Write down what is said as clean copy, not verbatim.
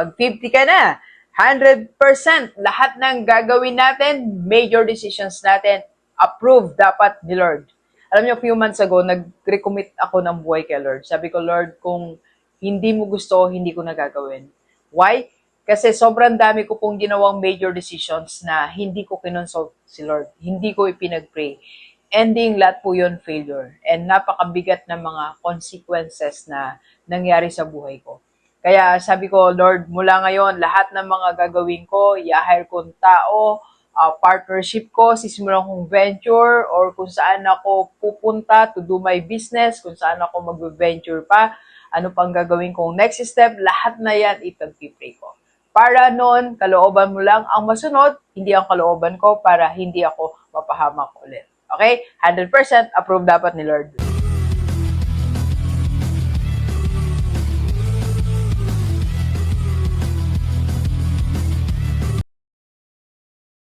Pag 50 ka na, 100%, lahat ng gagawin natin, major decisions natin, approved dapat ni Lord. Alam niyo, few months ago, nag-recommit ako ng buhay kay Lord. Sabi ko, Lord, kung hindi mo gusto, hindi ko na gagawin. Why? Kasi sobrang dami ko pong ginawang major decisions na hindi ko kinonsult si Lord. Hindi ko ipinag-pray. Ending, lahat po yun failure. And napakabigat na mga consequences na nangyari sa buhay ko. Kaya sabi ko, Lord, mula ngayon, lahat ng mga gagawin ko, i-hire kong tao, partnership ko, sisimulan kong venture, or kung saan ako pupunta to do my business, kung saan ako mag-venture pa, ano pang gagawin kong next step, lahat na yan ipag-pray ko. Para noon, kalooban mo lang ang masunod, hindi ang kalooban ko para hindi ako mapahamak ulit. Okay? 100% approve dapat ni Lord.